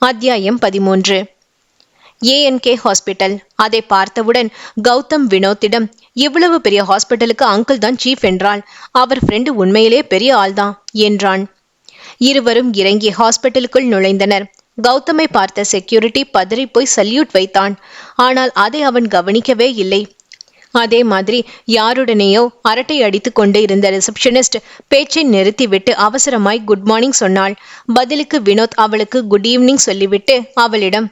அத்தியாயம் 13. ஏஎன்கே ஹாஸ்பிட்டல். அதை பார்த்தவுடன் கௌதம் வினோத்திடம், இவ்வளவு பெரிய ஹாஸ்பிட்டலுக்கு அங்கிள் தான் சீஃப் என்றால் அவர் ஃப்ரெண்டு உண்மையிலே பெரிய ஆள்தான் என்றான். இருவரும் இறங்கி ஹாஸ்பிட்டலுக்குள் நுழைந்தனர். கௌதமை பார்த்த செக்யூரிட்டி பதறி போய் சல்யூட் வைத்தான். ஆனால் அதை அவன் கவனிக்கவே இல்லை. அதே மாதிரி யாருடனேயோ அரட்டை அடித்து கொண்டு இருந்த ரிசப்ஷனிஸ்ட் பேச்சை நிறுத்திவிட்டு அவசரமாய் குட் மார்னிங் சொன்னாள். பதிலுக்கு வினோத் அவளுக்கு குட் ஈவினிங் சொல்லிவிட்டு அவளிடம்,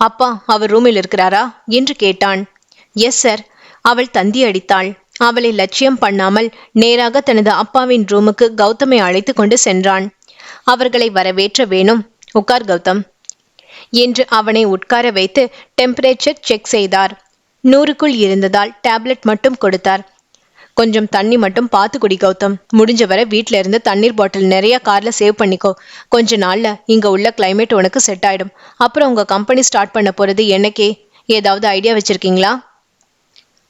அப்பா அவர் ரூமில் இருக்கிறாரா என்று கேட்டான். Yes sir. அவள் தந்தி அடித்தாள். அவளை லட்சியம் பண்ணாமல் நேராக தனது அப்பாவின் ரூமுக்கு கௌதமை அழைத்து கொண்டு சென்றான். அவர்களை வரவேற்ற வேணும். உட்கார் கௌதம் என்று அவனை உட்கார வைத்து டெம்பரேச்சர் செக் செய்தார். 100க்குள் இருந்ததால் டேப்லெட் மட்டும் கொடுத்தார். கொஞ்சம் தண்ணி மட்டும் பார்த்து குடி கௌதம். முடிஞ்ச வரை வீட்டில இருந்து தண்ணீர் பாட்டில் நிறைய கார்ல சேவ் பண்ணிக்கோ. கொஞ்ச நாள்ல இங்க உள்ள கிளைமேட் உனக்கு செட் ஆயிடும். அப்புறம் உங்க கம்பெனி ஸ்டார்ட் பண்ண போறது என்னைக்கே? ஏதாவது ஐடியா வச்சிருக்கீங்களா?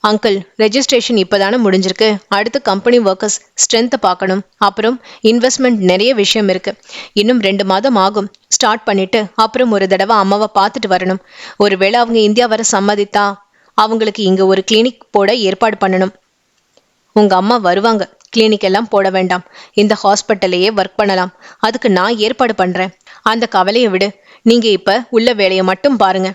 அங்கிள், ரெஜிஸ்ட்ரேஷன் இப்போதானே முடிஞ்சிருக்கு. அடுத்து கம்பெனி ஒர்க்கர்ஸ் ஸ்ட்ரென்த்தை பார்க்கணும். அப்புறம் இன்வெஸ்ட்மெண்ட் நிறைய விஷயம் இருக்கு. இன்னும் 2 மாதம் ஆகும் ஸ்டார்ட் பண்ணிட்டு. அப்புறம் ஒரு தடவை அம்மாவை பார்த்துட்டு வரணும். ஒருவேளை அவங்க இந்தியா வர சம்மதித்தா அவங்களுக்கு இங்க ஒரு கிளினிக் போட ஏற்பாடு பண்ணணும். உங்க அம்மா வருவாங்க. கிளினிக் எல்லாம் போட வேண்டாம், இந்த ஹாஸ்பிட்டல்லையே ஒர்க் பண்ணலாம். அதுக்கு நான் ஏற்பாடு பண்றேன். அந்த கவலையை விடு. நீங்க இப்ப உள்ள வேலையை மட்டும் பாருங்க.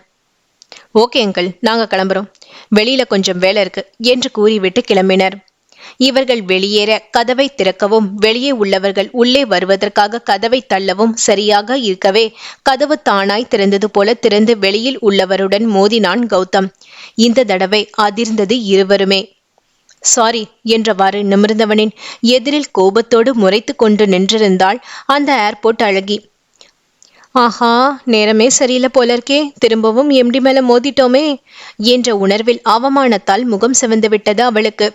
ஓகே அங்கிள், நாங்க கிளம்புறோம். வெளியில கொஞ்சம் வேலை இருக்கு என்று கூறிவிட்டு கிளம்பினர். இவர்கள் வெளியேற கதவை திறக்கவும் வெளியே உள்ளவர்கள் உள்ளே வருவதற்காக கதவை தள்ளவும் சரியாக இருக்கவே கதவு தானாய் திறந்தது போல திறந்து வெளியில் உள்ளவருடன் மோதினான் கௌதம். இந்த தடவை அதிர்ந்தது இருவருமே. சாரி என்றவாறு நிமிர்ந்தவனின் எதிரில் கோபத்தோடு முறைத்து கொண்டு நின்றிருந்தாள் அந்த ஏர்போர்ட் அழகி. ஆஹா, நேரமே சரியில்லை போல இருக்கே, திரும்பவும் எம்டி மேல மோதிட்டோமே என்ற உணர்வில் அவமானத்தால் முகம் சிவந்து விட்டது அவளுக்கு.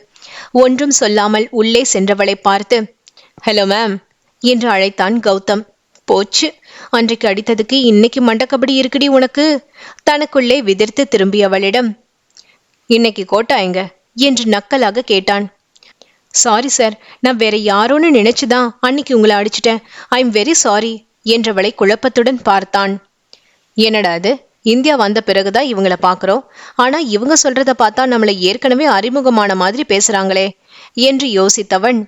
ஒன்றும் சொல்லாமல் உள்ளே சென்றவளை பார்த்து, ஹலோ மேம் என்று அழைத்தான் கௌதம். போச்சு, அன்றைக்கு அடித்ததுக்கு இன்னைக்கு மண்டக்கபடி இருக்குடி உனக்கு. தனக்குள்ளே விதிர்த்து திரும்பியவளிடம், இன்னைக்கு கோட்டா எங்க என்று நக்கலாக கேட்டான். சாரி சார், நான் வேற யாரோன்னு நினைச்சுதான் அன்னைக்கு உங்களை அடிச்சிட்டேன். ஐ எம் வெரி சாரி என்றவளை குழப்பத்துடன் பார்த்தான். என்னடா அது, இந்தியா வந்த பிறகுதான் இவங்களை பார்க்குறோம். ஆனா இவங்க சொல்றத பார்த்தா நம்மளை ஏற்கனவே அறிமுகமான மாதிரி பேசுறாங்களே என்று யோசித்தவன்,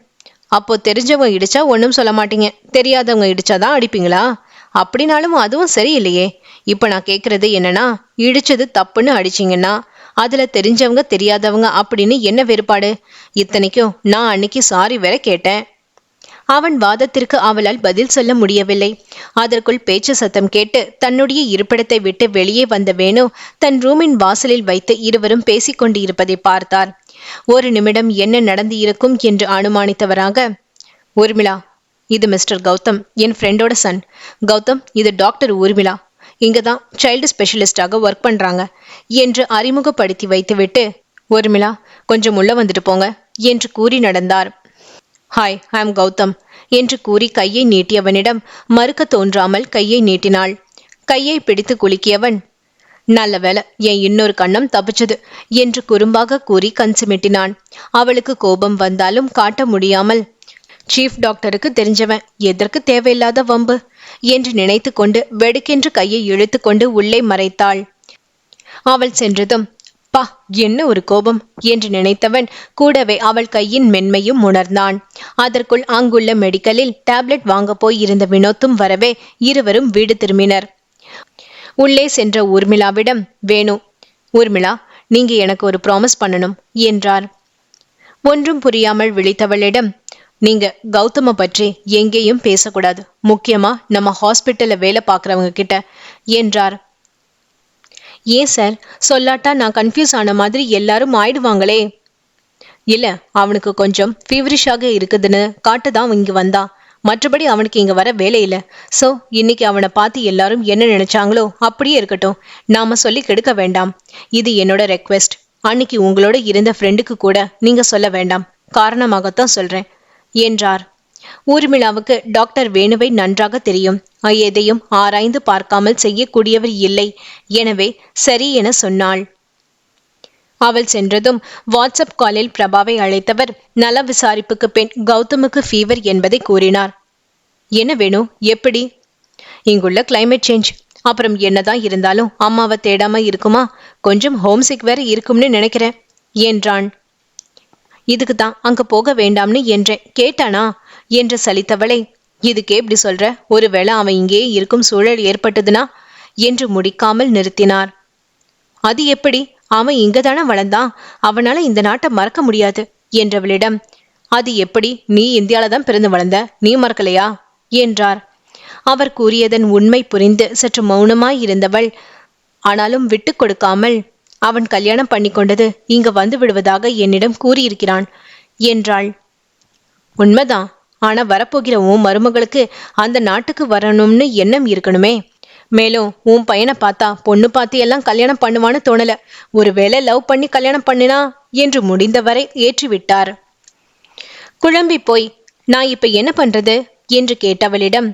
அப்போ தெரிஞ்சவங்க இடிச்சா ஒன்றும் சொல்ல மாட்டீங்க, தெரியாதவங்க இடிச்சாதான் அடிப்பீங்களா? அப்படின்னாலும் அதுவும் சரியில்லையே. இப்ப நான் கேட்கறது என்னன்னா, இடிச்சது தப்புன்னு அடிச்சிங்கன்னா அதுல தெரிஞ்சவங்க தெரியாதவங்க அப்படின்னு என்ன வேறுபாடு? இத்தனைக்கும் நான் அன்னைக்கு சாரி வேற கேட்டேன். அவன் வாதத்திற்கு அவளால் பதில் சொல்ல முடியவில்லை. அதற்குள் பேச்சு சத்தம் கேட்டு தன்னுடைய இருப்பிடத்தை விட்டு வெளியே வந்த வேணு தன் ரூமின் வாசலில் வைத்து இருவரும் பேசிக்கொண்டு இருப்பதை பார்த்தார். ஒரு நிமிடம் என்ன நடந்து இருக்கும் என்று அனுமானித்தவராக, ஊர்மிளா, இது மிஸ்டர் கௌதம், என் ஃப்ரெண்டோட சன். கௌதம், இது டாக்டர் ஊர்மிளா, இங்கதான் சைல்டு ஸ்பெஷலிஸ்டாக ஒர்க் பண்றாங்க என்று அறிமுகப்படுத்தி வைத்துவிட்டு, ஊர்மிளா கொஞ்சம் உள்ள வந்துட்டு போங்க என்று கூறி நடந்தார். ஹாய், ஐ எம் கௌதம் என்று கூறி கையை நீட்டியவனிடம் மறுக்க தோன்றாமல் கையை நீட்டினாள். கையை பிடித்து குலுக்கியவன், நல்ல வேலை, என் இன்னொரு கண்ணம் தப்பிச்சது என்று குறும்பாக கூறி கண் சிமிட்டினான். அவளுக்கு கோபம் வந்தாலும் காட்ட முடியாமல், சீஃப் டாக்டருக்கு தெரிஞ்சவன், எதற்கு தேவையில்லாத வம்பு என்று நினைத்து கொண்டு வெடுக்கென்று கையை இழுத்து கொண்டு உள்ளே மறைத்தாள். அவள் சென்றதும், பா என்ன ஒரு கோபம் என்று நினைத்தவன் கூடவே அவள் கையின் மென்மையும் உணர்ந்தான். அதற்குள் அங்குள்ள மெடிக்கலில் டேப்லெட் வாங்க போய் இருந்த வினோத்தும் வரவே இருவரும் வீடு திரும்பினர். உள்ளே சென்ற ஊர்மிளாவிடம் வேணு, ஊர்மிளா, நீங்க எனக்கு ஒரு ப்ராமிஸ் பண்ணணும் என்றார். ஒன்றும் புரியாமல் விழித்தவளிடம், நீங்க கௌதம பற்றி எங்கேயும் பேசக்கூடாது, முக்கியமா நம்ம ஹாஸ்பிட்டல்ல வேலை பார்க்குறவங்க கிட்ட என்றார். ஏன் சார், சொல்லாட்டா நான் கன்ஃபியூஸ் ஆன மாதிரி எல்லாரும் ஆயிடுவாங்களே. இல்ல, அவனுக்கு கொஞ்சம் ஃபீவரிஷாக இருக்குதுன்னு காட்டுதான் இங்க வந்தா. மற்றபடி அவனுக்கு இங்க வர வேலை இல்லை. ஸோ இன்னைக்கு அவனை பார்த்து எல்லாரும் என்ன நினைச்சாங்களோ அப்படியே இருக்கட்டும், நாம சொல்லி கெடுக்க வேண்டாம். இது என்னோட ரெக்வெஸ்ட். அன்னைக்கு உங்களோட இருந்த ஃப்ரெண்டுக்கு கூட நீங்க சொல்ல வேண்டாம், காரணமாகத்தான் சொல்றேன் என்றார். ஊர்மிளாவுக்கு டாக்டர் வேணுவை நன்றாக தெரியும். எதையும் ஆராய்ந்து பார்க்காமல் செய்யக்கூடியவர் இல்லை. எனவே சரி என சொன்னாள். அவள் சென்றதும் வாட்ஸ்அப் காலில் பிரபாவை அழைத்தவர் நல விசாரிப்புக்கு பின் கௌதமுக்கு ஃபீவர் என்பதை கூறினார். என்ன வேணும், எப்படி? இங்குள்ள கிளைமேட் சேஞ்ச், அப்புறம் என்னதான் இருந்தாலும் அம்மாவை தேடாம இருக்குமா? கொஞ்சம் ஹோம்சிக் வேற இருக்கும்னு நினைக்கிறேன் என்றான். இதுக்கு தான் அங்க போக வேண்டாம்னு என்றேன், கேட்டானா என்று சலித்தவளை, இதுக்கே இப்படி சொல்ற? ஒருவேளை அவன் இங்கே இருக்கும் சூழல் ஏற்பட்டதுனா என்று முடிக்காமல் நிறுத்தினார். அது எப்படி? அவன் இங்கதானே வளர்ந்தான், அவனால இந்த நாட்டை மறக்க முடியாது என்றவளிடம், அது எப்படி? நீ இந்தியால தான் பிறந்து வளர்ந்த, நீ மறக்கலையா என்றார். அவர் கூறியதன் உண்மை புரிந்து சற்று மௌனமாய் இருந்தவள், ஆனாலும் விட்டு கொடுக்காமல், அவன் கல்யாணம் பண்ணி கொண்டது இங்க வந்து விடுவதாக என்னிடம் கூறியிருக்கிறான் என்றாள். உண்மைதான். ஆனா வரப்போகிற உன் மருமகளுக்கு அந்த நாட்டுக்கு வரணும்னு எண்ணம் இருக்கணுமே. மேலும் உன் பையனை பார்த்தா பொண்ணு பார்த்து எல்லாம் கல்யாணம் பண்ணுவான்னு தோணல. ஒருவேளை லவ் பண்ணி கல்யாணம் பண்ணினா என்று முடிந்தவரை ஏற்றிவிட்டார். குழம்பி போய், நான் இப்ப என்ன பண்றது என்று கேட்டவளிடம்,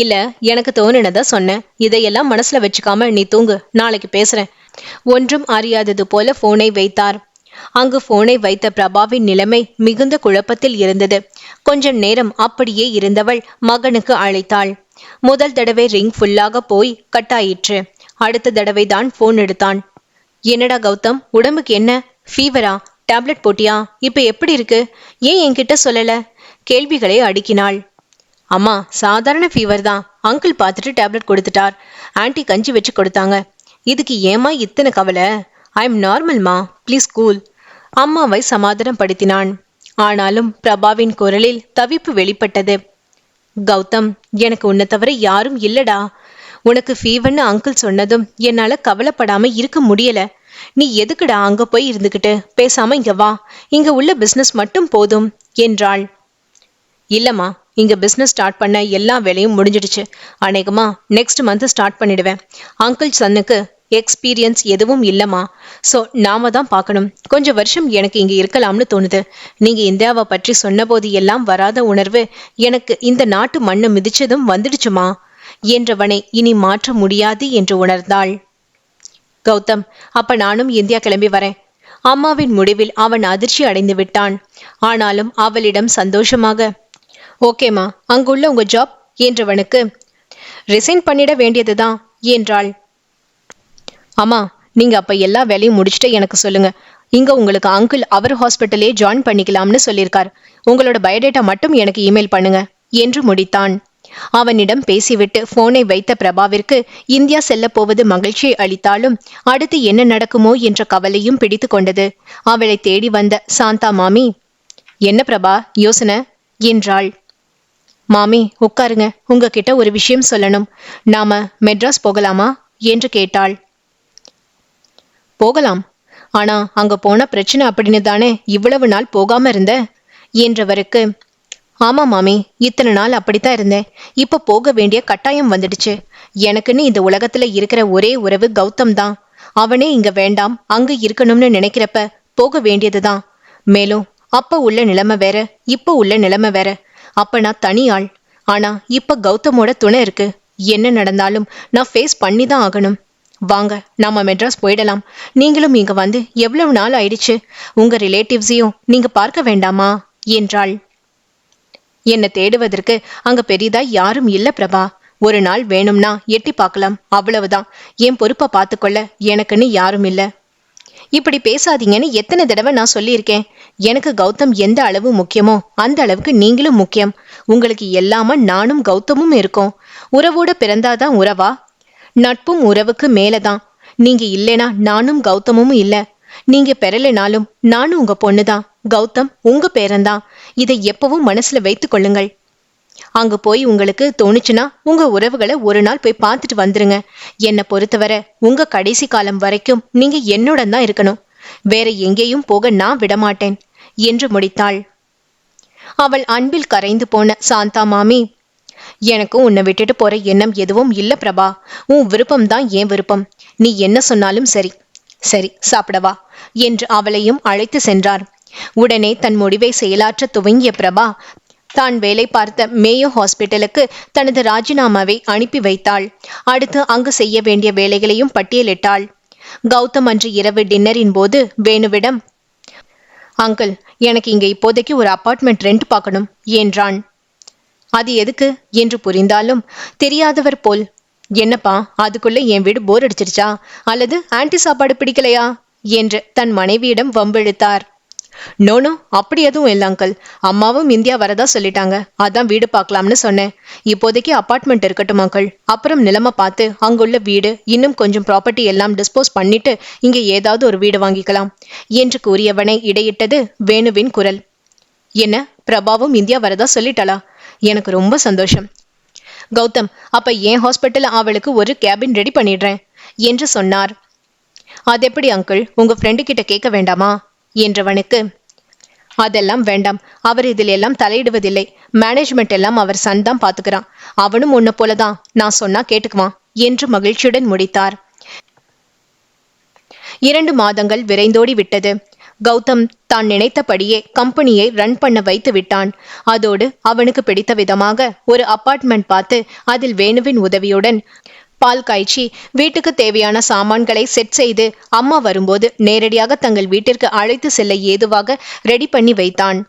இல்ல எனக்கு தோணுனதா சொன்னேன், இதையெல்லாம் மனசுல வச்சுக்காம நீ தூங்கு, நாளைக்கு பேசுறேன். ஒன்றும் அறியாதது போல போனை வைத்தார். அங்கு போனை வைத்த பிரபாவின் நிலைமை மிகுந்த குழப்பத்தில் இருந்தது. கொஞ்ச நேரம் அப்படியே இருந்தவள் மகனுக்கு அழைத்தாள். முதல் தடவை ரிங் ஃபுல்லாக போய் கட்டாயிற்று. அடுத்த தடவை தான் போன் எடுத்தான். என்னடா கௌதம், உடம்புக்கு என்ன? ஃபீவரா? டேப்லெட் போட்டியா? இப்ப எப்படி இருக்கு? ஏன் என்கிட்ட சொல்லல? கேள்விகளை அடுக்கினாள். அம்மா, சாதாரண ஃபீவர் தான். அங்கிள் பார்த்துட்டு டேப்லெட் கொடுத்துட்டார். ஆன்டி கஞ்சி வச்சு கொடுத்தாங்க. இதுக்கு ஏமா இத்தனை கவலை? ஐ எம் நார்மல்மா, ப்ளீஸ் கூல். அம்மாவை சமாதானப்படுத்தினான். ஆனாலும் பிரபாவின் குரலில் தவிப்பு வெளிப்பட்டது. கௌதம், எனக்கு உன்னை தவிர யாரும் இல்லடா. உனக்கு ஃபீவர்னு அங்கிள் சொன்னதும் என்னால கவலைப்படாம இருக்க முடியல. நீ எதுக்குடா அங்க போய் இருந்துகிட்டு? பேசாம இங்க வா, இங்க உள்ள பிசினஸ் மட்டும் போதும் என்றாள். இல்லம்மா, இங்க பிசினஸ் ஸ்டார்ட் பண்ண எல்லா வேலையும் முடிஞ்சிடுச்சு. அநேகமா நெக்ஸ்ட் மந்த் ஸ்டார்ட் பண்ணிடுவேன். அங்கிள் சன்னுக்கு எக்ஸ்பீரியன்ஸ் எதுவும் இல்லம்மா. ஸோ நாம தான் பார்க்கணும். கொஞ்சம் வருஷம் எனக்கு இங்க இருக்கலாம்னு தோணுது. நீங்க இந்தியாவை பற்றி சொன்னபோது எல்லாம் வராத உணர்வு எனக்கு இந்த நாட்டு மண்ணு மிதிச்சதும் வந்துடுச்சுமா என்றவனை இனி மாற்ற முடியாது என்று உணர்ந்தாள். கௌதம், அப்ப நானும் இந்தியா கிளம்பி வரேன். அம்மாவின் முடிவில் அவன் அதிர்ச்சி அடைந்து விட்டான். ஆனாலும் அவளிடம் சந்தோஷமாக, ஓகேமா, அங்குள்ள உங்க ஜாப் என்றவனுக்கு, ரிசைன் பண்ணிட வேண்டியதுதான் என்றாள். அம்மா, நீங்க அப்ப எல்லா வேலையும் முடிச்சுட்டு எனக்கு சொல்லுங்க. இங்க உங்களுக்கு அங்கிள் அவர் ஹாஸ்பிட்டலே ஜாயின் பண்ணிக்கலாம்னு சொல்லியிருக்கார். உங்களோட பயோடேட்டா மட்டும் எனக்கு இமெயில் பண்ணுங்க என்று முடித்தான். அவனிடம் பேசிவிட்டு போனை வைத்த பிரபாவிற்கு இந்தியா செல்ல போவது மகிழ்ச்சியை அளித்தாலும் அடுத்து என்ன நடக்குமோ என்ற கவலையும் பிடித்து கொண்டது. அவளை தேடி வந்த சாந்தா மாமி, என்ன பிரபா யோசனை என்றாள். மாமி உட்காருங்க, உங்ககிட்ட ஒரு விஷயம் சொல்லணும். நாம மெட்ராஸ் போகலாமா என்று கேட்டாள். போகலாம், ஆனா அங்க போன பிரச்சனை அப்படின்னு தானே இவ்வளவு நாள் போகாம இருந்த என்றவருக்கு, ஆமா மாமி, இத்தனை நாள் அப்படித்தான் இருந்தேன். இப்ப போக வேண்டிய கட்டாயம் வந்துடுச்சு. எனக்குன்னு இந்த உலகத்துல இருக்கிற ஒரே உறவு கௌதம் தான். அவனே இங்க வேண்டாம் அங்க இருக்கணும்னு நினைக்கிறப்ப போக வேண்டியதுதான். மேலும் அப்ப உள்ள நிலைமை வேற, இப்ப உள்ள நிலைமை வேற. அப்ப நான் தனி ஆள். ஆனா இப்ப கௌதமோட துணை இருக்கு. என்ன நடந்தாலும் நான் ஃபேஸ் பண்ணி தான் ஆகணும். வாங்க, நாம மெட்ராஸ் போயிடலாம். நீங்களும் இங்க வந்து எவ்வளவு நாள் ஆயிடுச்சு. உங்க ரிலேட்டிவ்ஸையும் நீங்க பார்க்க வேண்டாமா என்றாள். என்னை தேடுவதற்கு அங்க பெரிதா யாரும் இல்ல பிரபா. ஒரு நாள் வேணும்னா எட்டி பார்க்கலாம், அவ்வளவுதான். என் பொறுப்பை பார்த்துக்கொள்ள எனக்குன்னு யாரும் இல்ல. இப்படி பேசாதீங்கன்னு எத்தனை தடவை நான் சொல்லியிருக்கேன். எனக்கு கௌதம் எந்த அளவு முக்கியமோ அந்த அளவுக்கு நீங்களும் முக்கியம். உங்களுக்கு எல்லாமா நானும் கௌதமும் இருக்கோம். உறவோட பிறந்தாதான் உறவா? நட்பும் உறவுக்கு மேலதான். நீங்க இல்லைனா நானும் கௌதமும் இல்ல. நீங்க பெறலைனாலும் நானும் உங்க பொண்ணுதான். கௌதம் உங்க பேரன்தான். இதை எப்பவும் மனசுல வைத்துக் கொள்ளுங்கள். அங்க போய் உங்களுக்கு தோணுச்சுன்னா உங்க உறவுகளை ஒரு நாள் போய் பார்த்துட்டு வந்துருங்க. என்னை பொறுத்தவரை உங்க கடைசி காலம் வரைக்கும் நீங்க என்னோட தான் இருக்கணும். வேற எங்கேயும் போக நான் விடமாட்டேன் என்று முடித்தாள். அவள் அன்பில் கரைந்து போன சாந்தா மாமி, எனக்கும் உன்னை விட்டுட்டு போற எண்ணம் எதுவும் இல்ல பிரபா. உன் விருப்பம் தான் என் விருப்பம். நீ என்ன சொன்னாலும் சரி. சரி, சாப்பிடவா என்று அவளையும் அழைத்து சென்றார். உடனே தன் முடிவை செயலாற்ற துவங்கிய பிரபா தான் வேலை பார்த்த மேயோ ஹாஸ்பிட்டலுக்கு தனது ராஜினாமாவை அனுப்பி வைத்தாள். அடுத்து அங்கு செய்ய வேண்டிய வேலைகளையும் பட்டியலிட்டாள். கௌதம் அன்று இரவு டின்னரின் போது வேணுவிடம், அங்கிள், எனக்கு இங்க இப்போதைக்கு ஒரு அபார்ட்மெண்ட் ரெண்ட் பார்க்கணும் என்றான். அது எதுக்கு என்று புரிந்தாலும் தெரியாதவர் போல், என்னப்பா, அதுக்குள்ள என் வீடு போர் அடிச்சிருச்சா அல்லது ஆன்டி சாப்பாடு பிடிக்கலையா என்று தன் மனைவியிடம் வம்பிழுத்தார். நோனோ, அப்படி எதுவும் இல்லை அங்கிள். அம்மாவும் இந்தியா வரதா சொல்லிட்டாங்க. அதான் வீடு பார்க்கலாம்னு சொன்னேன். இப்போதைக்கு அபார்ட்மெண்ட் இருக்கட்டும் அங்கிள். அப்புறம் நிலைமை பார்த்து அங்குள்ள வீடு இன்னும் கொஞ்சம் ப்ராப்பர்ட்டி எல்லாம் டிஸ்போஸ் பண்ணிட்டு இங்க ஏதாவது ஒரு வீடு வாங்கிக்கலாம் என்று கூறியவனை இடையிட்டது வேணுவின் குரல். என்ன, பிரபாவும் இந்தியா வரதா சொல்லிட்டாளா? எனக்கு ரொம்ப சந்தோஷம். கௌதம், அப்ப என் ஹாஸ்பிட்டல் அவளுக்கு ஒரு கேபின் ரெடி பண்ணிடுறேன் என்று சொன்னார். அதெப்படி அங்கிள், உங்க ஃப்ரெண்டு கிட்ட கேட்க வேண்டாமா என்றவனுக்கு, அதெல்லாம் வேண்டாம். அவர் இதில் எல்லாம் தலையிடுவதில்லை. மேனேஜ்மெண்ட் எல்லாம் அவர் சன் தான் பாத்துக்கிறான். அவனும் உன்ன போலதான், நான் சொன்னா கேட்டுக்குவான் என்று மகிழ்ச்சியுடன் முடித்தார். 2 மாதங்கள் விரைந்தோடி விட்டது. கௌதம் தான் நினைத்தபடியே கம்பெனியை ரன் பண்ண வைத்து விட்டான். அதோடு அவனுக்கு பிடித்த விதமாக ஒரு அபார்ட்மெண்ட் பார்த்து அதில் வேணுவின் உதவியுடன் பால் காய்ச்சி வீட்டுக்கு தேவையான சாமான்களை செட் செய்து அம்மா வரும்போது நேரடியாக தங்கள் வீட்டிற்கு அழைத்து செல்ல ஏதுவாக ரெடி பண்ணி வைத்தான்.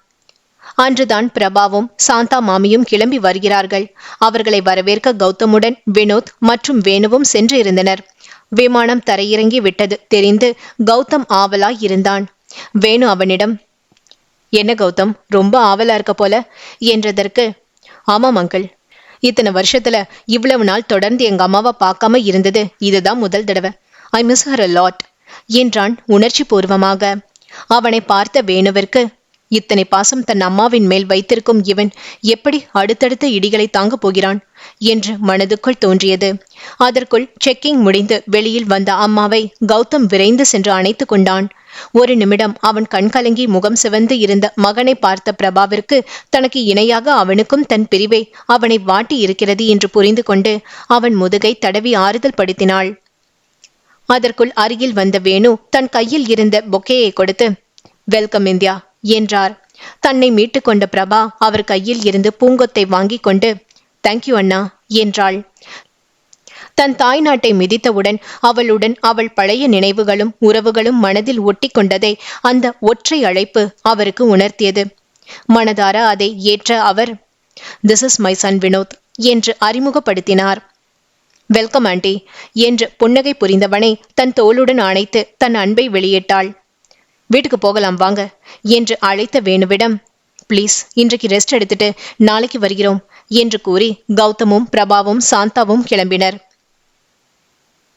அன்றுதான் பிரபாவும் சாந்தா மாமியும் கிளம்பி வருகிறார்கள். அவர்களை வரவேற்க கௌதமுடன் வினோத் மற்றும் வேணுவும் சென்று இருந்தனர். விமானம் தரையிறங்கி விட்டது தெரிந்து கௌதம் ஆவலாய் இருந்தான். வேணு அவனிடம், என்ன கௌதம், ரொம்ப ஆவலா இருக்க போல என்றதற்கு, ஆமாம் அங்கிள். இத்தனை வருஷத்துல இவ்வளவு நாள் தொடர்ந்து எங்க அம்மாவை பார்க்காம இருந்தது இதுதான் முதல் தடவை. I miss her a lot என்றான் உணர்ச்சி பூர்வமாக. அவனை பார்த்த வேணுவிற்கு, இத்தனை பாசம் தன் அம்மாவின் மேல் வைத்திருக்கும் இவன் எப்படி அடுத்தடுத்த இடிகளை தாங்க போகிறான் என்று மனதுக்குள் தோன்றியது. அதற்குள் செக்கிங் முடிந்து வெளியில் வந்த அம்மாவை கௌதம் விரைந்து சென்று அணைத்து கொண்டான். ஒரு நிமிடம் அவன் கண்கலங்கி முகம் சிவந்து இருந்த மகனை பார்த்த பிரபாவிற்கு தனக்கு இணையாக அவனுக்கும் தன் பிரிவை அவனை வாட்டி இருக்கிறது என்று புரிந்து கொண்டு அவன் முதுகை தடவி ஆறுதல் படுத்தினாள். அதற்குள் அருகில் வந்த வேணு தன் கையில் இருந்த பொக்கேயை கொடுத்து, வெல்கம் இந்தியா என்றார். தன்னை மீட்டு கொண்ட பிரபா அவர் கையில் இருந்து பூங்கொத்தை வாங்கி கொண்டு, தேங்க்யூ அண்ணா என்றாள். தன் தாய் நாட்டை மிதித்தவுடன் அவளுடன் அவள் பழைய நினைவுகளும் உறவுகளும் மனதில் ஒட்டி கொண்டதை அந்த ஒற்றை அழைப்பு அவருக்கு உணர்த்தியது. மனதார அதை ஏற்ற அவர், this is my son Vinod என்று அறிமுகப்படுத்தினார். வெல்கம் ஆண்டி என்று புன்னகை புரிந்தவனை தன் தோளுடன் அணைத்து தன் அன்பை வெளியிட்டாள். வீட்டுக்கு போகலாம் வாங்க என்று அழைத்த வேணுவிடம், ப்ளீஸ் இன்றைக்கு ரெஸ்ட் எடுத்துட்டு நாளைக்கு வருகிறோம் என்று கூறி கௌதமும் பிரபாவும் சாந்தாவும் கிளம்பினர்.